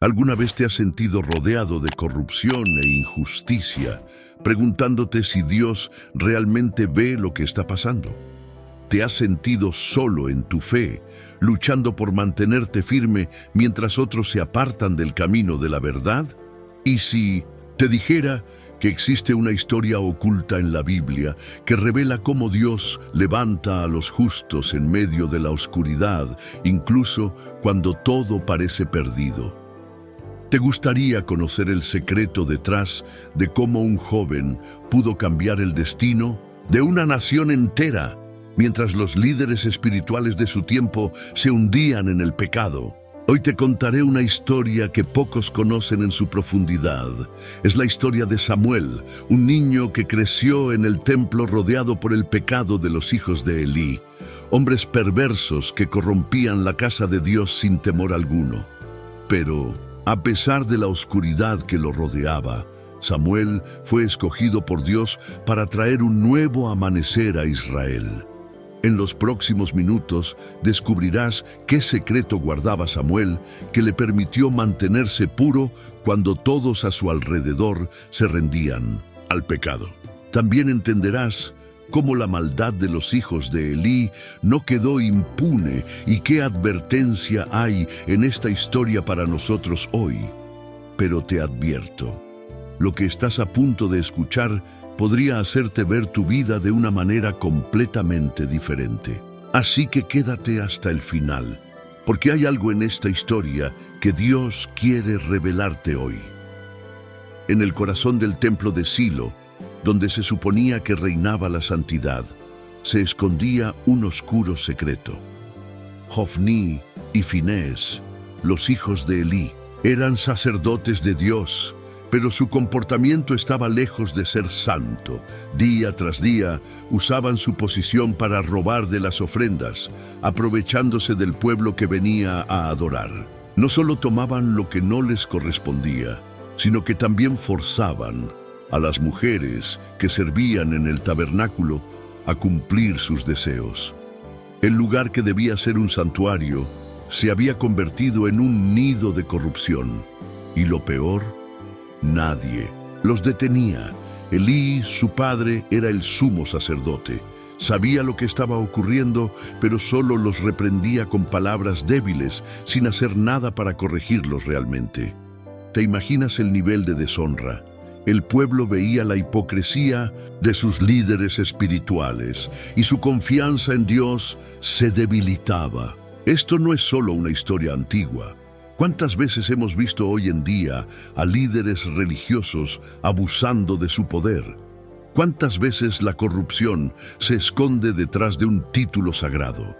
¿Alguna vez te has sentido rodeado de corrupción e injusticia, preguntándote si Dios realmente ve lo que está pasando? ¿Te has sentido solo en tu fe, luchando por mantenerte firme mientras otros se apartan del camino de la verdad? ¿Y si te dijera que existe una historia oculta en la Biblia que revela cómo Dios levanta a los justos en medio de la oscuridad, incluso cuando todo parece perdido? ¿Te gustaría conocer el secreto detrás de cómo un joven pudo cambiar el destino de una nación entera mientras los líderes espirituales de su tiempo se hundían en el pecado? Hoy te contaré una historia que pocos conocen en su profundidad. Es la historia de Samuel, un niño que creció en el templo rodeado por el pecado de los hijos de Elí, hombres perversos que corrompían la casa de Dios sin temor alguno. Pero, a pesar de la oscuridad que lo rodeaba, Samuel fue escogido por Dios para traer un nuevo amanecer a Israel. En los próximos minutos descubrirás qué secreto guardaba Samuel que le permitió mantenerse puro cuando todos a su alrededor se rendían al pecado. También entenderás cómo la maldad de los hijos de Elí no quedó impune y qué advertencia hay en esta historia para nosotros hoy. Pero te advierto, lo que estás a punto de escuchar podría hacerte ver tu vida de una manera completamente diferente. Así que quédate hasta el final, porque hay algo en esta historia que Dios quiere revelarte hoy. En el corazón del templo de Silo, donde se suponía que reinaba la santidad, se escondía un oscuro secreto. Hofní y Finés, los hijos de Elí, eran sacerdotes de Dios, pero su comportamiento estaba lejos de ser santo. Día tras día usaban su posición para robar de las ofrendas, aprovechándose del pueblo que venía a adorar. No solo tomaban lo que no les correspondía, sino que también forzaban a las mujeres que servían en el tabernáculo a cumplir sus deseos. El lugar que debía ser un santuario se había convertido en un nido de corrupción. Y lo peor, nadie los detenía. Elí, su padre, era el sumo sacerdote. Sabía lo que estaba ocurriendo, pero solo los reprendía con palabras débiles, sin hacer nada para corregirlos realmente. ¿Te imaginas el nivel de deshonra? El pueblo veía la hipocresía de sus líderes espirituales y su confianza en Dios se debilitaba. Esto no es solo una historia antigua. ¿Cuántas veces hemos visto hoy en día a líderes religiosos abusando de su poder? ¿Cuántas veces la corrupción se esconde detrás de un título sagrado?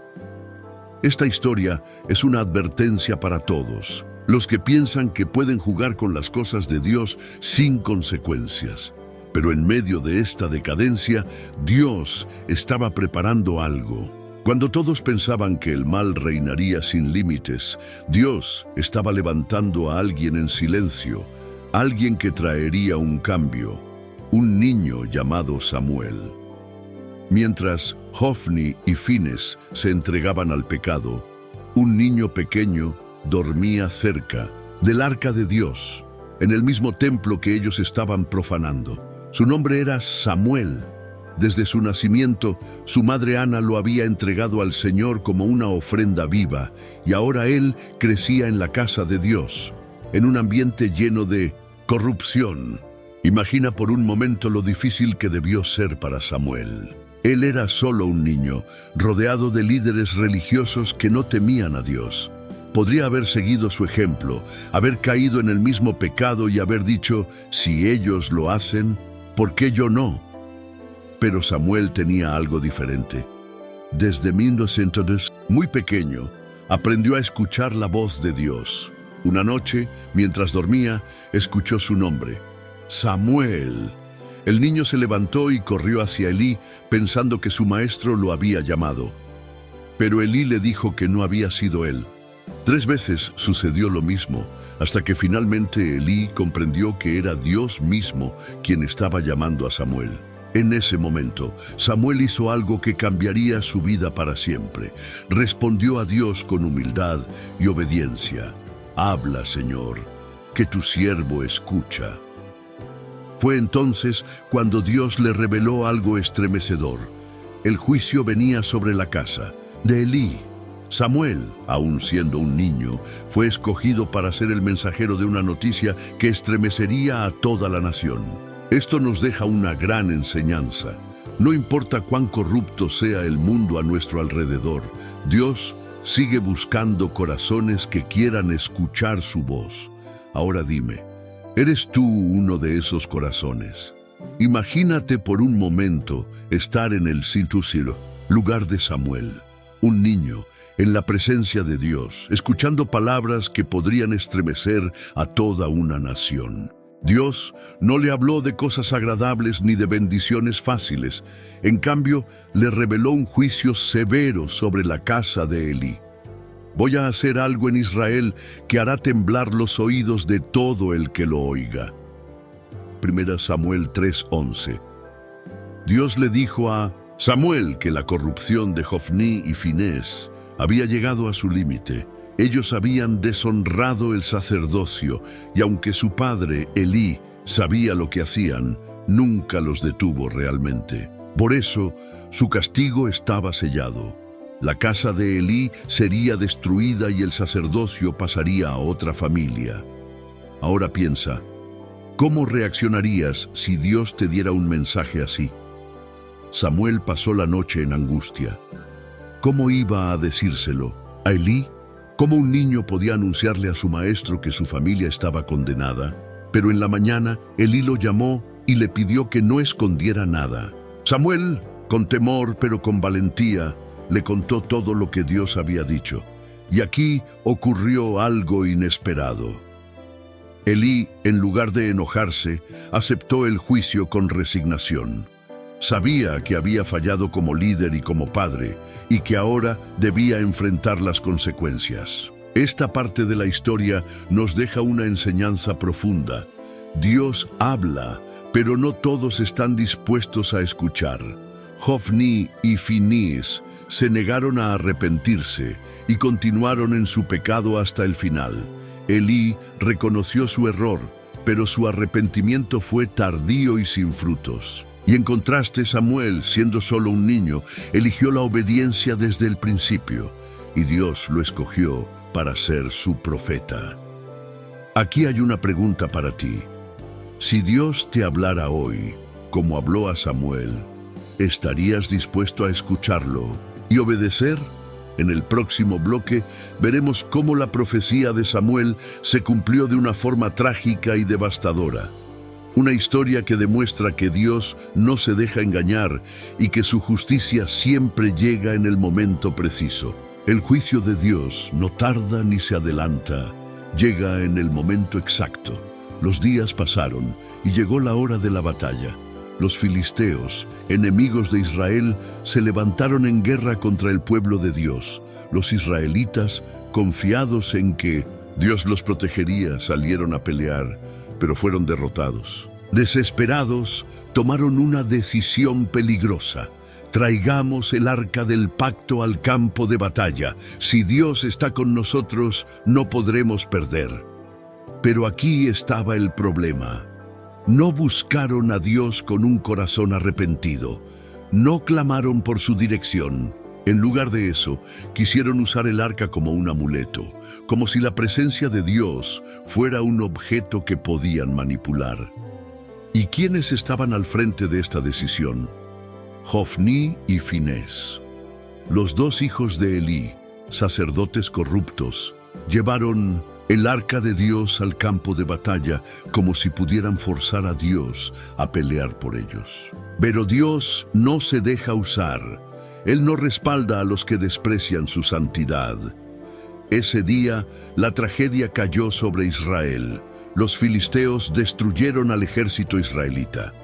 Esta historia es una advertencia para todos los que piensan que pueden jugar con las cosas de Dios sin consecuencias. Pero en medio de esta decadencia, Dios estaba preparando algo. Cuando todos pensaban que el mal reinaría sin límites, Dios estaba levantando a alguien en silencio, alguien que traería un cambio, un niño llamado Samuel. Mientras Hofní y Finés se entregaban al pecado, un niño pequeño dormía cerca del arca de Dios, en el mismo templo que ellos estaban profanando. Su nombre era Samuel. Desde su nacimiento, su madre Ana lo había entregado al Señor como una ofrenda viva, y ahora él crecía en la casa de Dios, en un ambiente lleno de corrupción. Imagina por un momento lo difícil que debió ser para Samuel. Él era solo un niño, rodeado de líderes religiosos que no temían a Dios. Podría haber seguido su ejemplo, haber caído en el mismo pecado y haber dicho, si ellos lo hacen, ¿por qué yo no? Pero Samuel tenía algo diferente. Desde 1900, muy pequeño, aprendió a escuchar la voz de Dios. Una noche, mientras dormía, escuchó su nombre, Samuel. El niño se levantó y corrió hacia Elí, pensando que su maestro lo había llamado. Pero Elí le dijo que no había sido él. 3 veces sucedió lo mismo, hasta que finalmente Elí comprendió que era Dios mismo quien estaba llamando a Samuel. En ese momento, Samuel hizo algo que cambiaría su vida para siempre. Respondió a Dios con humildad y obediencia. Habla, Señor, que tu siervo escucha». Fue entonces cuando Dios le reveló algo estremecedor. El juicio venía sobre la casa de Elí. Samuel, aún siendo un niño, fue escogido para ser el mensajero de una noticia que estremecería a toda la nación. Esto nos deja una gran enseñanza. No importa cuán corrupto sea el mundo a nuestro alrededor, Dios sigue buscando corazones que quieran escuchar su voz. Ahora dime, ¿eres tú uno de esos corazones? Imagínate por un momento estar en el lugar de Samuel, un niño, en la presencia de Dios, escuchando palabras que podrían estremecer a toda una nación. Dios no le habló de cosas agradables ni de bendiciones fáciles. En cambio, le reveló un juicio severo sobre la casa de Elí. Voy a hacer algo en Israel que hará temblar los oídos de todo el que lo oiga. 1 Samuel 3:11. Dios le dijo a Samuel que la corrupción de Jofní y Finés había llegado a su límite. Ellos habían deshonrado el sacerdocio y aunque su padre, Elí, sabía lo que hacían, nunca los detuvo realmente. Por eso, su castigo estaba sellado. La casa de Elí sería destruida y el sacerdocio pasaría a otra familia. Ahora piensa, ¿cómo reaccionarías si Dios te diera un mensaje así? Samuel pasó la noche en angustia. ¿Cómo iba a decírselo a Elí? ¿Cómo un niño podía anunciarle a su maestro que su familia estaba condenada? Pero en la mañana, Elí lo llamó y le pidió que no escondiera nada. Samuel, con temor pero con valentía, le contó todo lo que Dios había dicho. Y aquí ocurrió algo inesperado. Elí, en lugar de enojarse, aceptó el juicio con resignación. Sabía que había fallado como líder y como padre, y que ahora debía enfrentar las consecuencias. Esta parte de la historia nos deja una enseñanza profunda. Dios habla, pero no todos están dispuestos a escuchar. Jofní y Finés se negaron a arrepentirse y continuaron en su pecado hasta el final. Elí reconoció su error, pero su arrepentimiento fue tardío y sin frutos. Y en contraste, Samuel, siendo solo un niño, eligió la obediencia desde el principio, y Dios lo escogió para ser su profeta. Aquí hay una pregunta para ti. Si Dios te hablara hoy, como habló a Samuel, ¿estarías dispuesto a escucharlo y obedecer? En el próximo bloque veremos cómo la profecía de Samuel se cumplió de una forma trágica y devastadora. Una historia que demuestra que Dios no se deja engañar y que su justicia siempre llega en el momento preciso. El juicio de Dios no tarda ni se adelanta, llega en el momento exacto. Los días pasaron y llegó la hora de la batalla. Los filisteos, enemigos de Israel, se levantaron en guerra contra el pueblo de Dios. Los israelitas, confiados en que Dios los protegería, salieron a pelear, pero fueron derrotados. Desesperados, tomaron una decisión peligrosa. Traigamos el arca del pacto al campo de batalla. Si Dios está con nosotros, no podremos perder. Pero aquí estaba el problema. No buscaron a Dios con un corazón arrepentido. No clamaron por su dirección. En lugar de eso, quisieron usar el arca como un amuleto, como si la presencia de Dios fuera un objeto que podían manipular. ¿Y quiénes estaban al frente de esta decisión? Jofní y Finés. Los dos hijos de Elí, sacerdotes corruptos, llevaron el arca de Dios al campo de batalla como si pudieran forzar a Dios a pelear por ellos. Pero Dios no se deja usar. Él no respalda a los que desprecian su santidad. Ese día, la tragedia cayó sobre Israel. Los filisteos destruyeron al ejército israelita.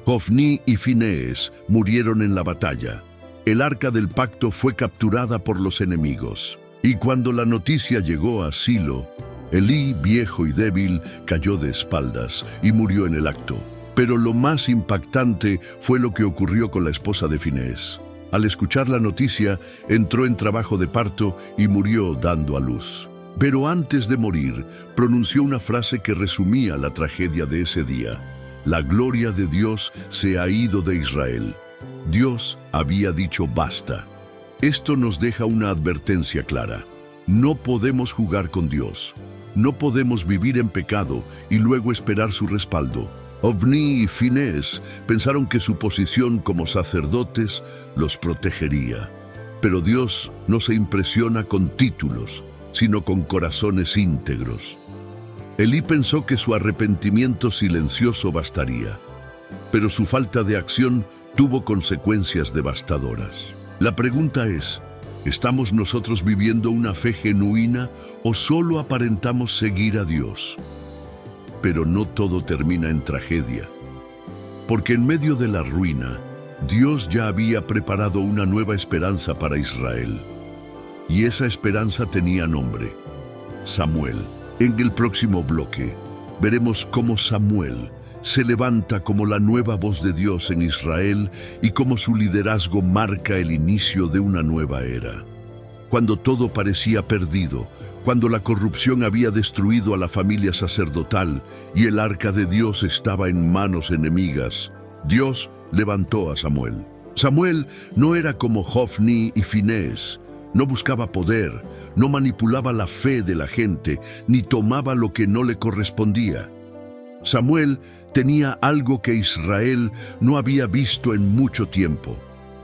Jofní y Finés murieron en la batalla. El arca del pacto fue capturada por los enemigos. Y cuando la noticia llegó a Silo, Elí, viejo y débil, cayó de espaldas y murió en el acto. Pero lo más impactante fue lo que ocurrió con la esposa de Finés. Al escuchar la noticia, entró en trabajo de parto y murió dando a luz. Pero antes de morir, pronunció una frase que resumía la tragedia de ese día. La gloria de Dios se ha ido de Israel. Dios había dicho basta. Esto nos deja una advertencia clara. No podemos jugar con Dios. No podemos vivir en pecado y luego esperar su respaldo. Ofni y Finés pensaron que su posición como sacerdotes los protegería. Pero Dios no se impresiona con títulos, sino con corazones íntegros. Elí pensó que su arrepentimiento silencioso bastaría, pero su falta de acción tuvo consecuencias devastadoras. La pregunta es, ¿estamos nosotros viviendo una fe genuina o solo aparentamos seguir a Dios? Pero no todo termina en tragedia, porque en medio de la ruina, Dios ya había preparado una nueva esperanza para Israel. Y esa esperanza tenía nombre: Samuel. En el próximo bloque, veremos cómo Samuel se levanta como la nueva voz de Dios en Israel y cómo su liderazgo marca el inicio de una nueva era. Cuando todo parecía perdido, cuando la corrupción había destruido a la familia sacerdotal y el arca de Dios estaba en manos enemigas, Dios levantó a Samuel. Samuel no era como Ofni y Finés. No buscaba poder, no manipulaba la fe de la gente, ni tomaba lo que no le correspondía. Samuel tenía algo que Israel no había visto en mucho tiempo: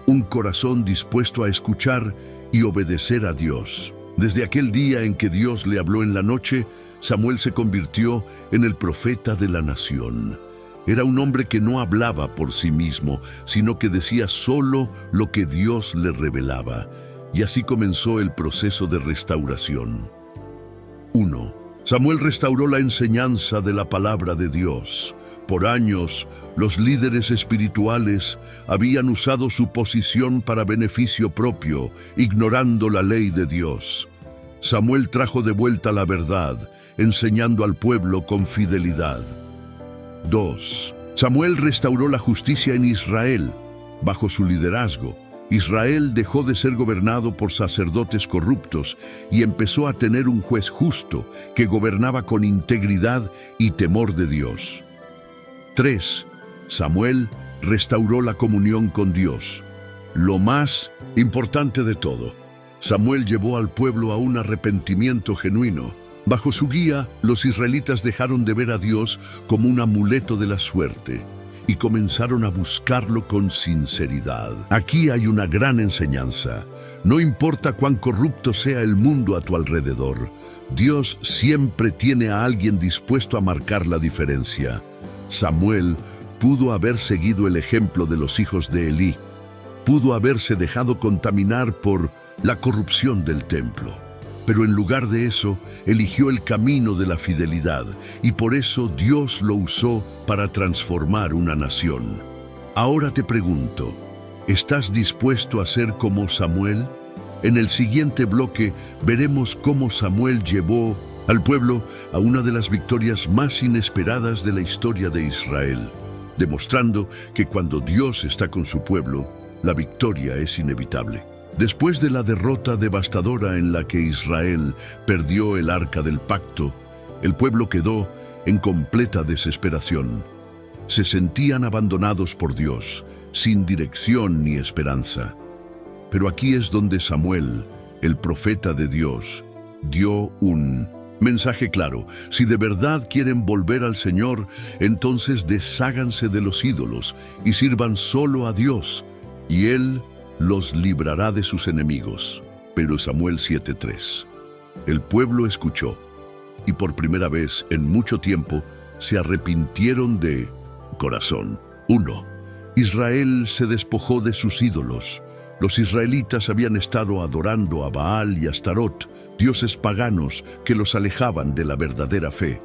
un corazón dispuesto a escuchar y obedecer a Dios. Desde aquel día en que Dios le habló en la noche, Samuel se convirtió en el profeta de la nación. Era un hombre que no hablaba por sí mismo, sino que decía solo lo que Dios le revelaba. Y así comenzó el proceso de restauración. 1. Samuel restauró la enseñanza de la palabra de Dios. Por años, los líderes espirituales habían usado su posición para beneficio propio, ignorando la ley de Dios. Samuel trajo de vuelta la verdad, enseñando al pueblo con fidelidad. 2. Samuel restauró la justicia en Israel. Bajo su liderazgo, Israel dejó de ser gobernado por sacerdotes corruptos y empezó a tener un juez justo que gobernaba con integridad y temor de Dios. 3. Samuel restauró la comunión con Dios. Lo más importante de todo, Samuel llevó al pueblo a un arrepentimiento genuino. Bajo su guía, los israelitas dejaron de ver a Dios como un amuleto de la suerte y comenzaron a buscarlo con sinceridad. Aquí hay una gran enseñanza. No importa cuán corrupto sea el mundo a tu alrededor, Dios siempre tiene a alguien dispuesto a marcar la diferencia. Samuel pudo haber seguido el ejemplo de los hijos de Elí. Pudo haberse dejado contaminar por la corrupción del templo. Pero en lugar de eso, eligió el camino de la fidelidad, y por eso Dios lo usó para transformar una nación. Ahora te pregunto, ¿estás dispuesto a ser como Samuel? En el siguiente bloque veremos cómo Samuel llevó al pueblo a una de las victorias más inesperadas de la historia de Israel, demostrando que cuando Dios está con su pueblo, la victoria es inevitable. Después de la derrota devastadora en la que Israel perdió el arca del pacto, el pueblo quedó en completa desesperación. Se sentían abandonados por Dios, sin dirección ni esperanza. Pero aquí es donde Samuel, el profeta de Dios, dio un mensaje claro. Si de verdad quieren volver al Señor, entonces desháganse de los ídolos y sirvan solo a Dios, y Él los librará de sus enemigos. Pero Samuel 7:3. El pueblo escuchó, y por primera vez en mucho tiempo se arrepintieron de corazón. 1. Israel se despojó de sus ídolos. Los israelitas habían estado adorando a Baal y Astarot, dioses paganos que los alejaban de la verdadera fe.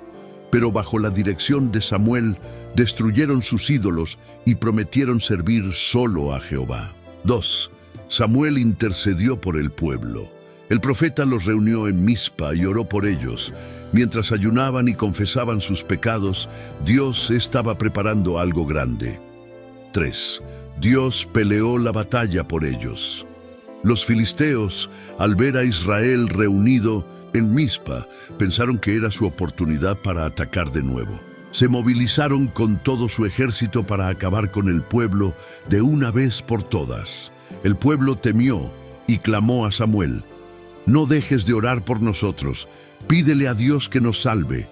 Pero bajo la dirección de Samuel, destruyeron sus ídolos y prometieron servir solo a Jehová. 2. Samuel intercedió por el pueblo. El profeta los reunió en Mizpa y oró por ellos. Mientras ayunaban y confesaban sus pecados, Dios estaba preparando algo grande. 3. Dios peleó la batalla por ellos. Los filisteos, al ver a Israel reunido, En Mizpa pensaron que era su oportunidad para atacar de nuevo. Se movilizaron con todo su ejército para acabar con el pueblo de una vez por todas. El pueblo temió y clamó a Samuel: «No dejes de orar por nosotros, pídele a Dios que nos salve».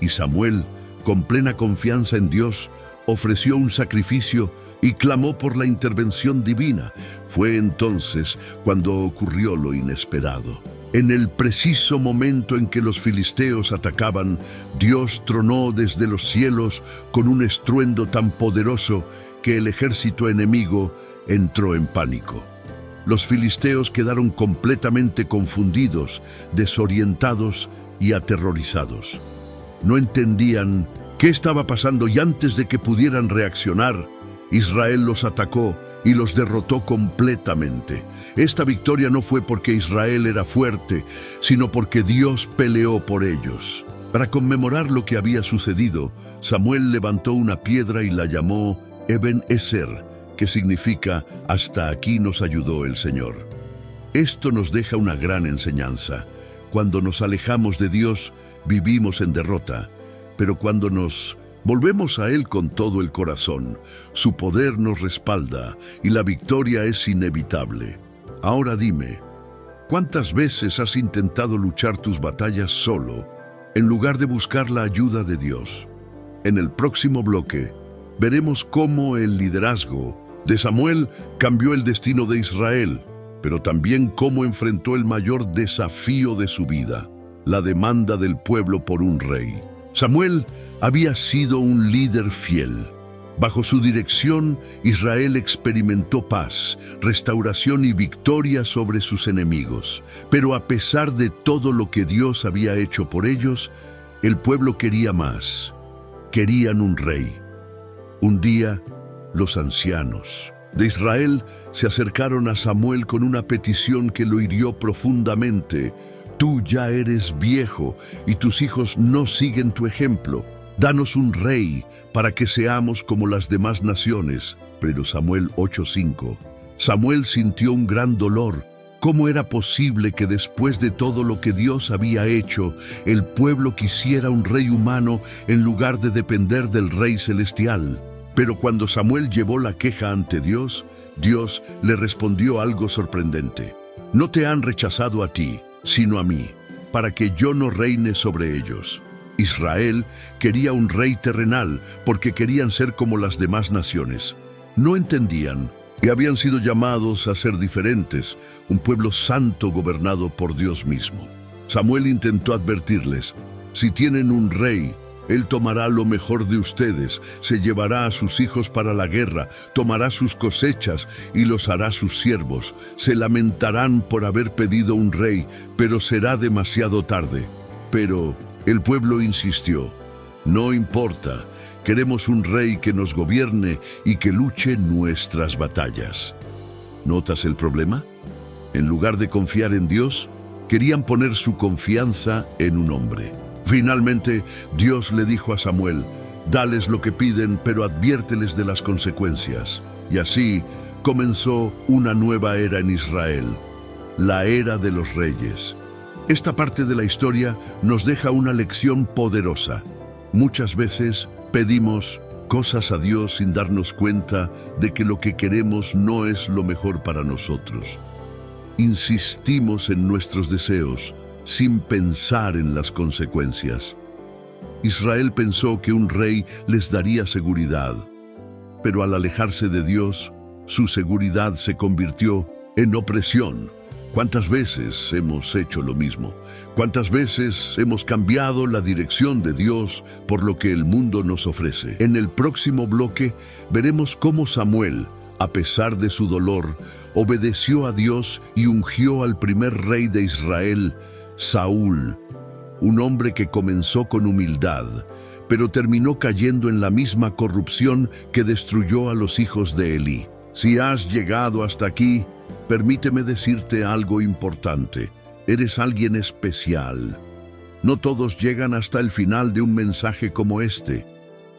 Y Samuel, con plena confianza en Dios, ofreció un sacrificio y clamó por la intervención divina. Fue entonces cuando ocurrió lo inesperado. En el preciso momento en que los filisteos atacaban, Dios tronó desde los cielos con un estruendo tan poderoso que el ejército enemigo entró en pánico. Los filisteos quedaron completamente confundidos, desorientados y aterrorizados. No entendían qué estaba pasando y antes de que pudieran reaccionar, Israel los atacó y los derrotó completamente. Esta victoria no fue porque Israel era fuerte, sino porque Dios peleó por ellos. Para conmemorar lo que había sucedido, Samuel levantó una piedra y la llamó Eben-Ezer, que significa «hasta aquí nos ayudó el Señor». Esto nos deja una gran enseñanza. Cuando nos alejamos de Dios, vivimos en derrota, pero cuando nos volvemos a Él con todo el corazón, su poder nos respalda y la victoria es inevitable. Ahora dime, ¿cuántas veces has intentado luchar tus batallas solo, en lugar de buscar la ayuda de Dios? En el próximo bloque, veremos cómo el liderazgo de Samuel cambió el destino de Israel, pero también cómo enfrentó el mayor desafío de su vida, la demanda del pueblo por un rey. Samuel había sido un líder fiel. Bajo su dirección, Israel experimentó paz, restauración y victoria sobre sus enemigos. Pero a pesar de todo lo que Dios había hecho por ellos, el pueblo quería más. Querían un rey. Un día, los ancianos de Israel se acercaron a Samuel con una petición que lo hirió profundamente. «Tú ya eres viejo y tus hijos no siguen tu ejemplo. Danos un rey para que seamos como las demás naciones». Pero Samuel 8:5. Samuel sintió un gran dolor. ¿Cómo era posible que después de todo lo que Dios había hecho, el pueblo quisiera un rey humano en lugar de depender del rey celestial? Pero cuando Samuel llevó la queja ante Dios, Dios le respondió algo sorprendente. «No te han rechazado a ti, sino a mí, para que yo no reine sobre ellos». Israel quería un rey terrenal porque querían ser como las demás naciones. No entendían que habían sido llamados a ser diferentes, un pueblo santo gobernado por Dios mismo. Samuel intentó advertirles: «Si tienen un rey, él tomará lo mejor de ustedes, se llevará a sus hijos para la guerra, tomará sus cosechas y los hará sus siervos. Se lamentarán por haber pedido un rey, pero será demasiado tarde». Pero el pueblo insistió: «No importa, queremos un rey que nos gobierne y que luche nuestras batallas». ¿Notas el problema? En lugar de confiar en Dios, querían poner su confianza en un hombre. Finalmente, Dios le dijo a Samuel: «Dales lo que piden, pero adviérteles de las consecuencias». Y así comenzó una nueva era en Israel, la era de los reyes. Esta parte de la historia nos deja una lección poderosa. Muchas veces pedimos cosas a Dios sin darnos cuenta de que lo que queremos no es lo mejor para nosotros. Insistimos en nuestros deseos sin pensar en las consecuencias. Israel pensó que un rey les daría seguridad, pero al alejarse de Dios, su seguridad se convirtió en opresión. ¿Cuántas veces hemos hecho lo mismo? ¿Cuántas veces hemos cambiado la dirección de Dios por lo que el mundo nos ofrece? En el próximo bloque veremos cómo Samuel, a pesar de su dolor, obedeció a Dios y ungió al primer rey de Israel, Saúl, un hombre que comenzó con humildad, pero terminó cayendo en la misma corrupción que destruyó a los hijos de Elí. Si has llegado hasta aquí, permíteme decirte algo importante. Eres alguien especial. No todos llegan hasta el final de un mensaje como este.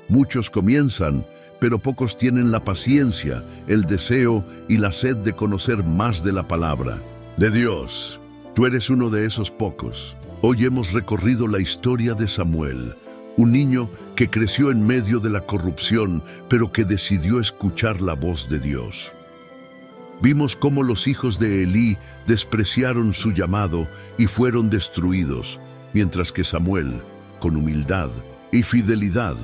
Muchos comienzan, pero pocos tienen la paciencia, el deseo y la sed de conocer más de la palabra de Dios. Tú eres uno de esos pocos. Hoy hemos recorrido la historia de Samuel, un niño que creció en medio de la corrupción, pero que decidió escuchar la voz de Dios. Vimos cómo los hijos de Elí despreciaron su llamado y fueron destruidos, mientras que Samuel, con humildad y fidelidad,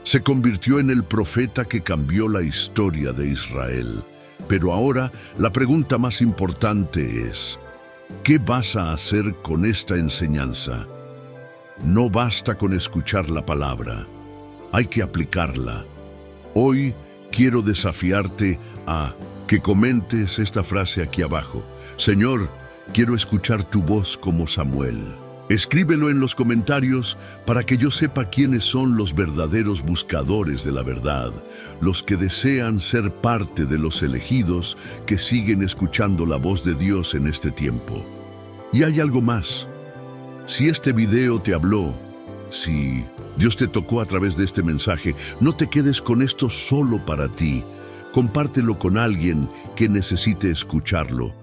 se convirtió en el profeta que cambió la historia de Israel. Pero ahora la pregunta más importante es: ¿qué vas a hacer con esta enseñanza? No basta con escuchar la palabra, hay que aplicarla. Hoy quiero desafiarte a que comentes esta frase aquí abajo: Señor, quiero escuchar tu voz como Samuel. Escríbelo en los comentarios para que yo sepa quiénes son los verdaderos buscadores de la verdad, los que desean ser parte de los elegidos que siguen escuchando la voz de Dios en este tiempo. Y hay algo más. Si este video te habló, si Dios te tocó a través de este mensaje, no te quedes con esto solo para ti. Compártelo con alguien que necesite escucharlo.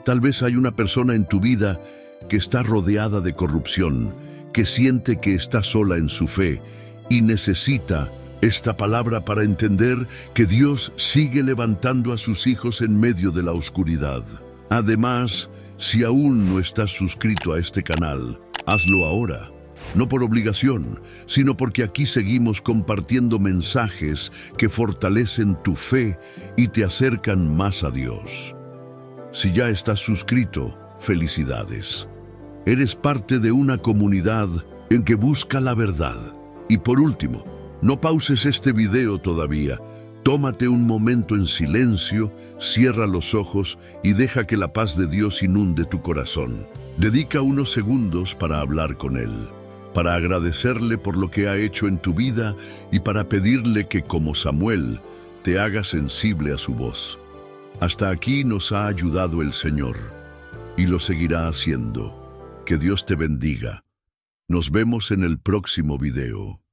Tal vez hay una persona en tu vida que está rodeada de corrupción, que siente que está sola en su fe y necesita esta palabra para entender que Dios sigue levantando a sus hijos en medio de la oscuridad. Además, si aún no estás suscrito a este canal, hazlo ahora. No por obligación, sino porque aquí seguimos compartiendo mensajes que fortalecen tu fe y te acercan más a Dios. Si ya estás suscrito, felicidades. Eres parte de una comunidad en que busca la verdad. Y por último, no pauses este video todavía. Tómate un momento en silencio, cierra los ojos y deja que la paz de Dios inunde tu corazón. Dedica unos segundos para hablar con Él, para agradecerle por lo que ha hecho en tu vida y para pedirle que, como Samuel, te haga sensible a su voz. Hasta aquí nos ha ayudado el Señor y lo seguirá haciendo. Que Dios te bendiga. Nos vemos en el próximo video.